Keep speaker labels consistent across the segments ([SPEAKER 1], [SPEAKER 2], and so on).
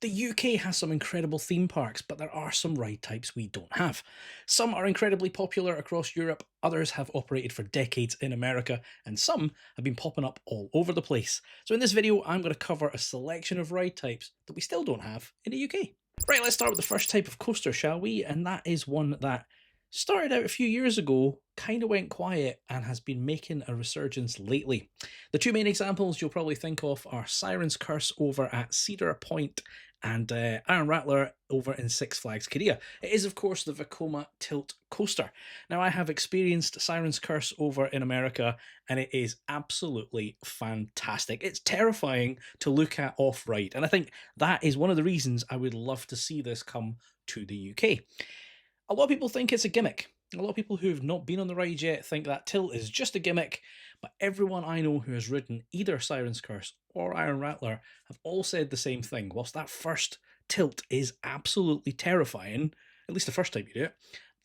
[SPEAKER 1] The UK has some incredible theme parks, but there are some ride types we don't have. Some are incredibly popular across Europe, others have operated for decades in America, and some have been popping up all over the place. So in this video, I'm going to cover a selection of ride types that we still don't have in the UK. Right, let's start with the first type of coaster, shall we? And that is one that started out a few years ago, kind of went quiet, and has been making a resurgence lately. The two main examples you'll probably think of are Siren's Curse over at Cedar Point and Iron Rattler over in Six Flags Korea. It is, of course, the Vekoma Tilt Coaster. Now, I have experienced Siren's Curse over in America, and it is absolutely fantastic. It's terrifying to look at off-ride, and I think that is one of the reasons I would love to see this come to the UK. A lot of people think it's a gimmick. A lot of people who have not been on the ride yet think that tilt is just a gimmick, but everyone I know who has ridden either Siren's Curse or Iron Rattler have all said the same thing. Whilst that first tilt is absolutely terrifying, at least the first time you do it,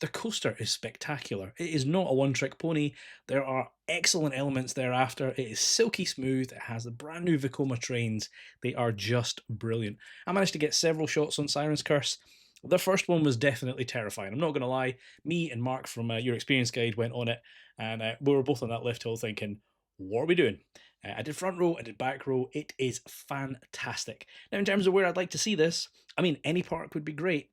[SPEAKER 1] the coaster is spectacular. It is not a one-trick pony. There are excellent elements thereafter. It is silky smooth. It has the brand new Vekoma trains. They are just brilliant. I managed to get several shots on Siren's Curse. The first one was definitely terrifying. I'm not going to lie. Me and Mark from Your Experience Guide went on it, and we were both on that lift hill thinking, what are we doing? I did front row, I did back row. It is fantastic. Now, in terms of where I'd like to see this, I mean, any park would be great,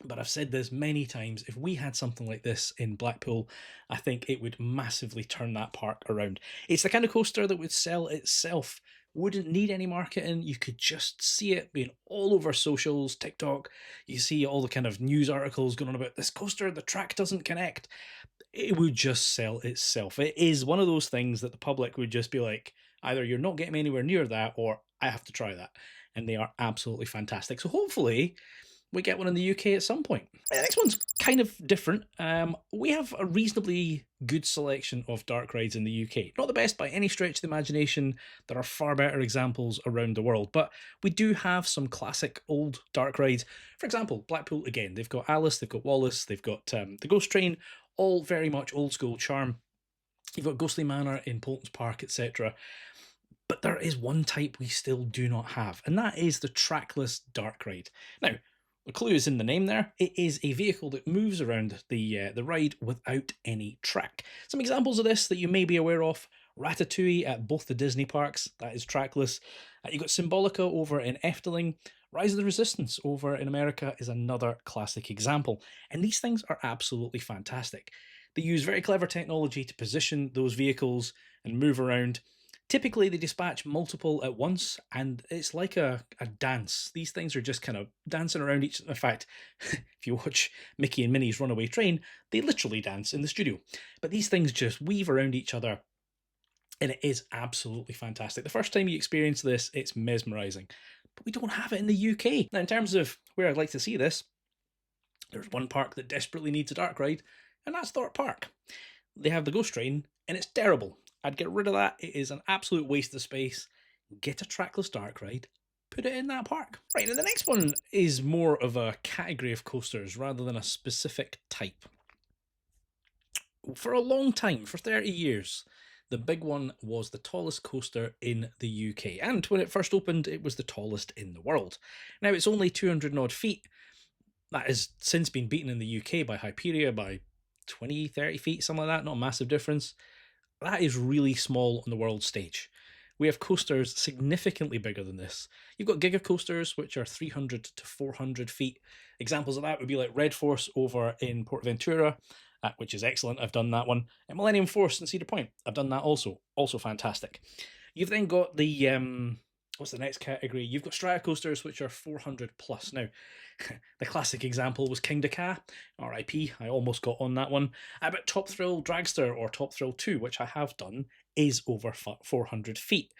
[SPEAKER 1] but I've said this many times, if we had something like this in Blackpool, I think it would massively turn that park around. It's the kind of coaster that would sell itself. Wouldn't need any marketing. You could just see it being all over socials, TikTok. You see all the kind of news articles going on about this coaster, the track doesn't connect. It would just sell itself. It is one of those things that the public would just be like, either you're not getting me anywhere near that, or I have to try that. And they are absolutely fantastic. So hopefully we get one in the UK at some point. The next one's kind of different. We have a reasonably good selection of dark rides in the UK. Not the best by any stretch of the imagination. There are far better examples around the world, but we do have some classic old dark rides. For example, Blackpool, again, they've got Alice, they've got Wallace, they've got the Ghost Train, all very much old school charm. You've got Ghostly Manor in Thorpe Park, etc. But there is one type we still do not have, and that is the trackless dark ride. Now, the clue is in the name there. It is a vehicle that moves around the ride without any track. Some examples of this that you may be aware of: Ratatouille at both the Disney parks, that is trackless. You've got Symbolica over in Efteling. Rise of the Resistance over in America is another classic example. And these things are absolutely fantastic. They use very clever technology to position those vehicles and move around. Typically, they dispatch multiple at once, and it's like a dance. These things are just kind of dancing around each. In fact, if you watch Mickey and Minnie's Runaway Train, they literally dance in the studio. But these things just weave around each other, and it is absolutely fantastic. The first time you experience this, it's mesmerising. But we don't have it in the UK. Now, in terms of where I'd like to see this, there's one park that desperately needs a dark ride, and that's Thorpe Park. They have the Ghost Train, and it's terrible. I'd get rid of that. It is an absolute waste of space. Get a trackless dark ride, put it in that park. Right, now the next one is more of a category of coasters rather than a specific type. For a long time, for 30 years, the big one was the tallest coaster in the UK. And when it first opened, it was the tallest in the world. Now, it's only 200 and odd feet. That has since been beaten in the UK by Hyperia by 20, 30 feet, something like that. Not a massive difference. That is really small on the world stage. We have coasters significantly bigger than this. You've got giga coasters, which are 300 to 400 feet. Examples of that would be like Red Force over in Portventura, which is excellent. I've done that one. And Millennium Force in Cedar Point, I've done that also. Also fantastic. You've then got the what's the next category? You've got strata coasters, which are 400 plus. Now, the classic example was King Dakar, RIP. I almost got on that one. But Top Thrill Dragster, or Top Thrill 2, which I have done, is over 400 feet.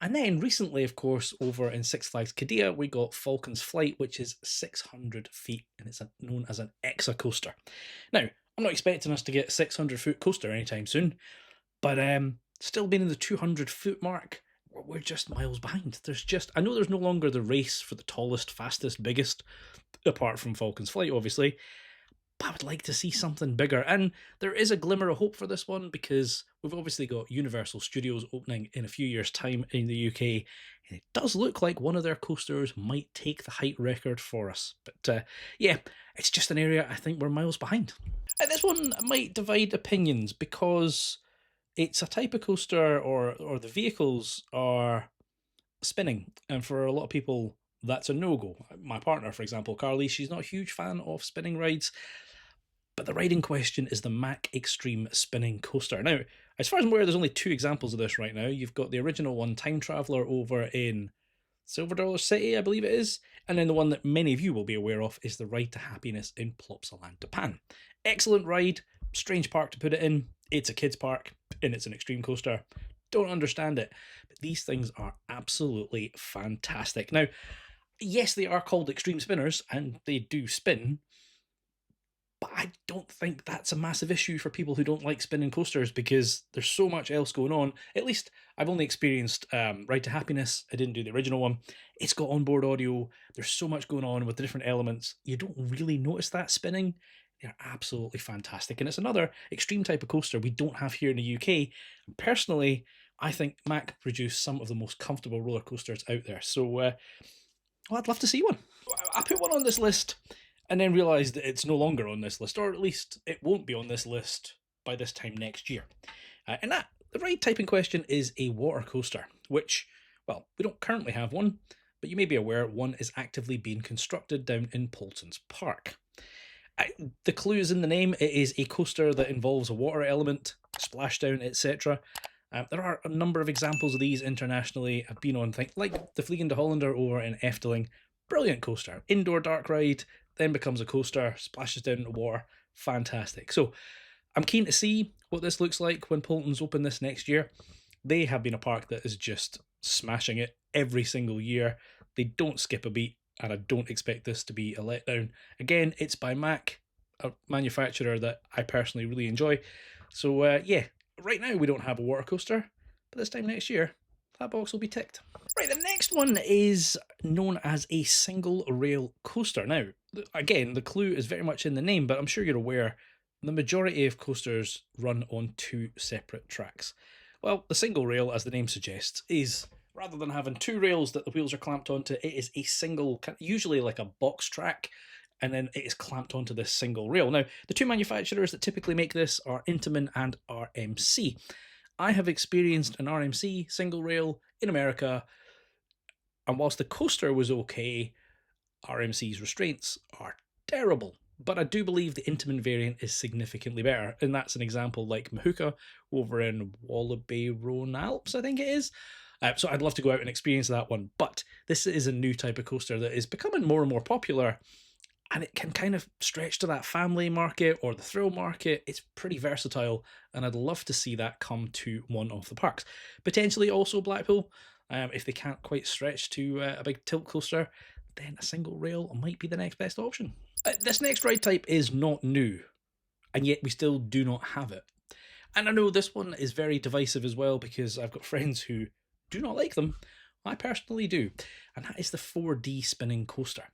[SPEAKER 1] And then recently, of course, over in Six Flags Qiddiya, we got Falcon's Flight, which is 600 feet, and it's known as an Exa coaster. Now, I'm not expecting us to get a 600-foot coaster anytime soon, but still being in the 200-foot mark, we're just miles behind. I know there's no longer the race for the tallest, fastest, biggest, apart from Falcon's Flight, obviously, but I would like to see something bigger. And there is a glimmer of hope for this one because we've obviously got Universal Studios opening in a few years' time in the UK. And it does look like one of their coasters might take the height record for us. But yeah, it's just an area I think we're miles behind. And this one might divide opinions because it's a type of coaster or the vehicles are spinning. And for a lot of people, that's a no-go. My partner, for example, Carly, she's not a huge fan of spinning rides. But the ride in question is the Mack Extreme Spinning Coaster. Now, as far as I'm aware, there's only 2 examples of this right now. You've got the original one, Time Traveller, over in Silver Dollar City, I believe it is. And then the one that many of you will be aware of is the Ride to Happiness in Plopsaland, Japan. Excellent ride, strange park to put it in. It's a kids' park, and it's an extreme coaster. Don't understand it. But these things are absolutely fantastic. Now, yes, they are called extreme spinners, and they do spin, but I don't think that's a massive issue for people who don't like spinning coasters because there's so much else going on. At least I've only experienced Ride to Happiness. I didn't do the original one. It's got onboard audio. There's so much going on with the different elements. You don't really notice that spinning. They're absolutely fantastic. And it's another extreme type of coaster we don't have here in the UK. And personally, I think Mack produce some of the most comfortable roller coasters out there. So, well, I'd love to see one. I put one on this list and then realised that it's no longer on this list, or at least it won't be on this list by this time next year. And the ride type in question is a water coaster, which, well, we don't currently have one, but you may be aware one is actively being constructed down in Polton's Park. The clue is in the name. It is a coaster that involves a water element, splashdown, etc. There are a number of examples of these internationally. I've been on things like the Vliegende Hollander over in Efteling. Brilliant coaster. Indoor dark ride, then becomes a coaster, splashes down into water. Fantastic. So I'm keen to see what this looks like when Polton's open this next year. They have been a park that is just smashing it every single year. They don't skip a beat, and I don't expect this to be a letdown. Again, it's by Mack, a manufacturer that I personally really enjoy. So yeah, right now we don't have a water coaster, but this time next year, that box will be ticked. Right, the next one is known as a single rail coaster. Now, again, the clue is very much in the name, but I'm sure you're aware the majority of coasters run on 2 separate tracks. Well, the single rail, as the name suggests, is rather than having 2 rails that the wheels are clamped onto, it is a single, usually like a box track, and then it is clamped onto this single rail. Now, the 2 manufacturers that typically make this are Intamin and RMC. I have experienced an RMC single rail in America, and whilst the coaster was okay, RMC's restraints are terrible. But I do believe the Intamin variant is significantly better, and that's an example like Mahuka over in Wallaby Roan Alps, I think it is. So I'd love to go out and experience that one, but this is a new type of coaster that is becoming more and more popular, and it can kind of stretch to that family market or the thrill market. It's pretty versatile, and I'd love to see that come to one of the parks. Potentially also Blackpool, if they can't quite stretch to a big tilt coaster, then a single rail might be the next best option. This next ride type is not new, and yet we still do not have it. And I know this one is very divisive as well because I've got friends who do not like them. I personally do, and that is the 4D spinning coaster.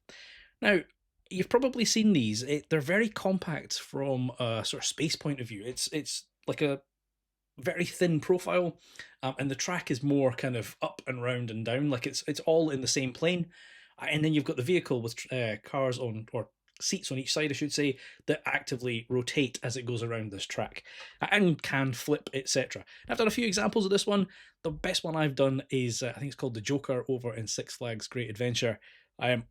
[SPEAKER 1] Now, you've probably seen these. They're very compact from a sort of space point of view. It's like a very thin profile, and the track is more kind of up and round and down, like it's all in the same plane. And then you've got the vehicle with cars on, or seats on each side, I should say, that actively rotate as it goes around this track and can flip, etc. I've done a few examples of this one. The best one I've done is, I think it's called the Joker over in Six Flags Great Adventure.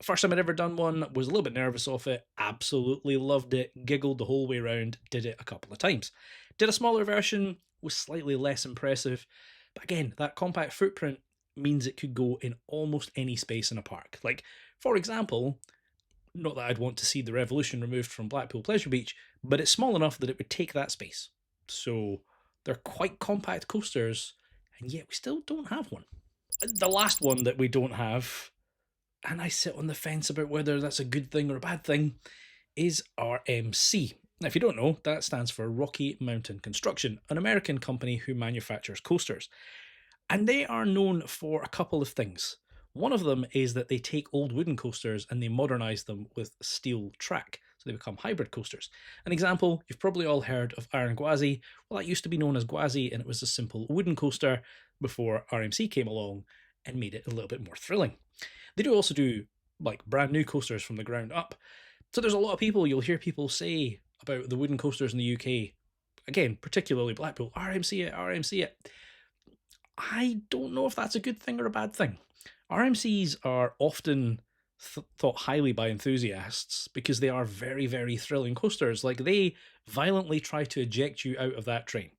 [SPEAKER 1] First time I'd ever done one, was a little bit nervous off it, absolutely loved it, giggled the whole way around, did it a couple of times. Did a smaller version, was slightly less impressive, but again, that compact footprint means it could go in almost any space in a park. Like, for example, not that I'd want to see the Revolution removed from Blackpool Pleasure Beach, but it's small enough that it would take that space. So they're quite compact coasters, and yet we still don't have one. The last one that we don't have, and I sit on the fence about whether that's a good thing or a bad thing, is RMC. Now, if you don't know, that stands for Rocky Mountain Construction, an American company who manufactures coasters. And they are known for a couple of things. One of them is that they take old wooden coasters and they modernise them with steel track. So they become hybrid coasters. An example, you've probably all heard of Iron Gwazi. Well, that used to be known as Gwazi, and it was a simple wooden coaster before RMC came along and made it a little bit more thrilling. They do also do like brand new coasters from the ground up. So there's a lot of people, you'll hear people say about the wooden coasters in the UK, again, particularly Blackpool, RMC it, RMC it. I don't know if that's a good thing or a bad thing. RMCs are often thought highly by enthusiasts because they are very, very thrilling coasters. Like, they violently try to eject you out of that train,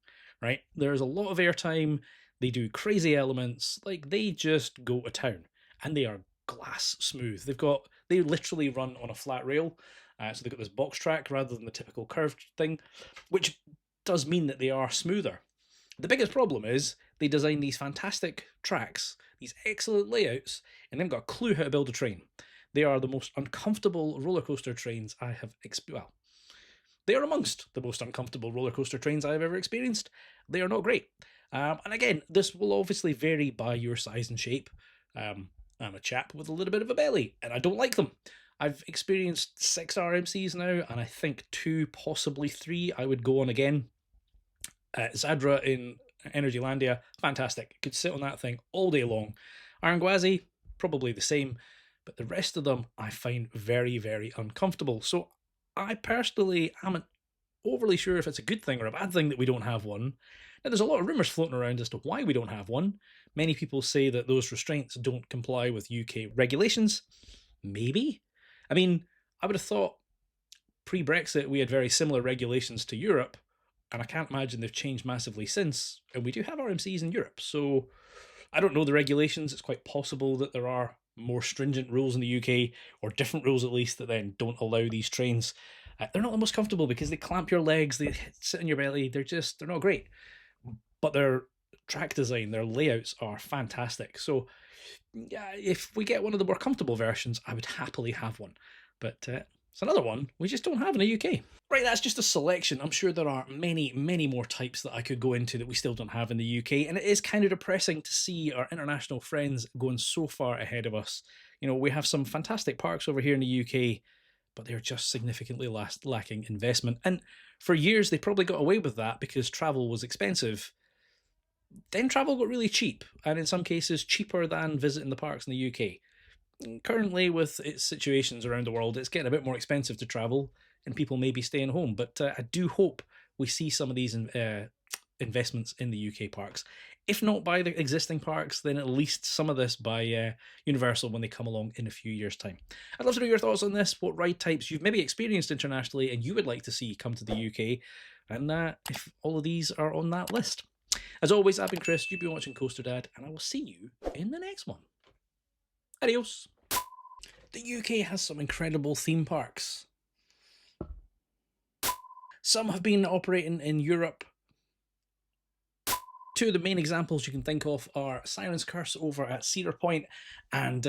[SPEAKER 1] right? There's a lot of airtime, they do crazy elements, like they just go to town, and they are glass smooth. They literally run on a flat rail, so they've got this box track rather than the typical curved thing, which does mean that they are smoother. The biggest problem is they design these fantastic tracks, these excellent layouts, and they've got a clue how to build a train. They are the most uncomfortable roller coaster trains I have experienced. Well, they are amongst the most uncomfortable roller coaster trains I have ever experienced. They are not great. And again, this will obviously vary by your size and shape. I'm a chap with a little bit of a belly, and I don't like them. I've experienced 6 RMCs now, and I think 2, possibly 3, I would go on again. Zadra in Energylandia, fantastic. Could sit on that thing all day long. Iron Gwazi, probably the same, but the rest of them I find very, very uncomfortable. So I personally am overly sure if it's a good thing or a bad thing that we don't have one. Now, there's a lot of rumours floating around as to why we don't have one. Many people say that those restraints don't comply with UK regulations. Maybe. I mean, I would have thought pre-Brexit we had very similar regulations to Europe, and I can't imagine they've changed massively since, and we do have RMCs in Europe, so I don't know the regulations. It's quite possible that there are more stringent rules in the UK, or different rules at least, that then don't allow these trains. They're not the most comfortable because they clamp your legs, they sit on your belly, they're not great. But their track design, their layouts are fantastic. So yeah, if we get one of the more comfortable versions, I would happily have one. But it's another one we just don't have in the UK. Right, that's just a selection. I'm sure there are many, many more types that I could go into that we still don't have in the UK, and it is kind of depressing to see our international friends going so far ahead of us. You know, we have some fantastic parks over here in the UK, but they're just significantly lacking investment. And for years, they probably got away with that because travel was expensive. Then travel got really cheap, and in some cases cheaper than visiting the parks in the UK. Currently, with its situations around the world, it's getting a bit more expensive to travel, and people may be staying home. But I do hope we see some of these investments in the UK parks. If not by the existing parks, then at least some of this by Universal when they come along in a few years' time. I'd love to know your thoughts on this, what ride types you've maybe experienced internationally and you would like to see come to the UK, and if all of these are on that list. As always, I've been Chris, you've been watching Coaster Dad, and I will see you in the next one. Adios. The UK has some incredible theme parks. Some have been operating in Europe. 2 of the main examples you can think of are Siren's Curse over at Cedar Point and